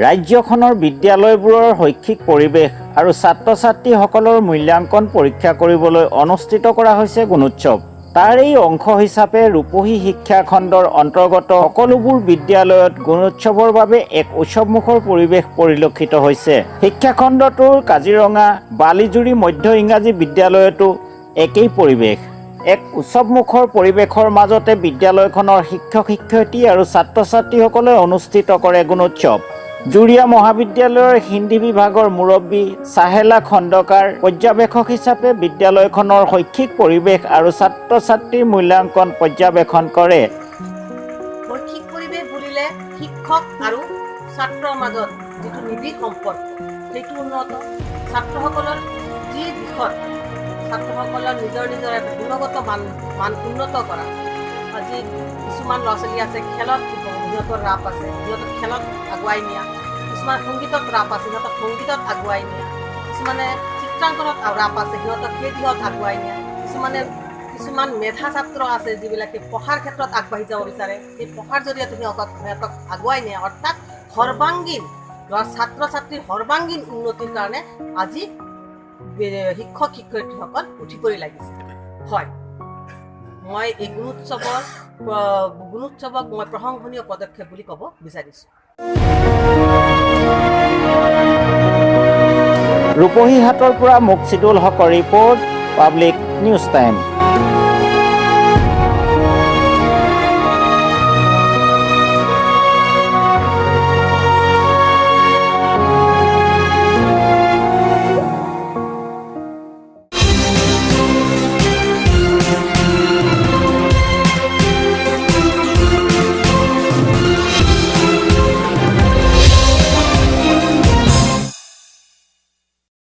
ৰাজ্যখনৰ বিদ্যালয়বোৰৰ শৈক্ষিক পৰিৱেশ আৰু ছাত্ৰ-ছাত্ৰীসকলৰ মূল্যাংকন পৰীক্ষা কৰিবলৈ অনুষ্ঠিত কৰা হৈছে গুণোৎসৱ। তাৰ এই অংশ হিচাপে ৰূপহী শিক্ষা খণ্ডৰ অন্তৰ্গত সকলোবোৰ বিদ্যালয়ত গুণোৎসৱৰ বাবে এক উৎসৱমুখৰ পৰিৱেশ পৰিলক্ষিত হৈছে। শিক্ষা খণ্ডটোৰ কাজিৰঙা বালিজুৰি মধ্য ইংৰাজী বিদ্যালয়তো একেই পৰিৱেশ। এক উৎসৱমুখৰ পৰিৱেশৰ মাজতে বিদ্যালয়খনৰ শিক্ষক-শিক্ষয়িত্ৰী আৰু ছাত্ৰ-ছাত্ৰীসকলে অনুষ্ঠিত কৰে গুণোৎসৱ। জুৰিয়া মহাবিদ্যালয়ৰ হিন্দী বিভাগৰ মুৰব্বী চাহেলা খণ্ডকাৰ পৰ্যবেক্ষক হিচাপে বিদ্যালয়খনৰ শৈক্ষিক পৰিৱেশ আৰু ছাত্ৰ-ছাত্ৰীৰ মূল্যাংকন পৰ্যবেক্ষণ কৰে। শৈক্ষিক পৰিৱেশ বুলিলে শিক্ষক আৰু ছাত্ৰৰ মাজত যিটো নিবিড় সম্পৰ্ক সেইটো উন্নত, ছাত্ৰসকলৰ যি দিশত ছাত্ৰসকলৰ নিজৰ গুণগত মান উন্নত কৰা। আজি কিছুমান ল'ৰা ছোৱালী আছে খেলত সিহঁতৰ ৰাপ আছে, সিহঁতক খেলত আগুৱাই নিয়া। কিছুমান সংগীতত ৰাপ আছে, সিহঁতক সংগীতত আগুৱাই নিয়া। কিছুমানে চিত্ৰাংকনত ৰাপ আছে, সিহঁতক সেই দিশত আগুৱাই নিয়া। কিছুমান মেধা ছাত্ৰ আছে যিবিলাকে পঢ়াৰ ক্ষেত্ৰত আগবাঢ়ি যাব বিচাৰে, সেই পঢ়াৰ জৰিয়তে সিহঁতক আগুৱাই নিয়া। অৰ্থাৎ সৰ্বাংগীন ছাত্ৰ-ছাত্ৰীৰ সৰ্বাংগীন উন্নতিৰ কাৰণে আজি শিক্ষক শিক্ষয়িত্ৰীসকল উঠি পৰি লাগিছে। হয়, মই এই গুণোৎসৱক মই প্ৰশংসনীয় পদক্ষেপ বুলি ক'ব বিচাৰিছোঁ। ৰূপহীহাটৰ পৰা মুকছিদুল হকৰ ৰিপৰ্ট, পাব্লিক নিউজ টাইম।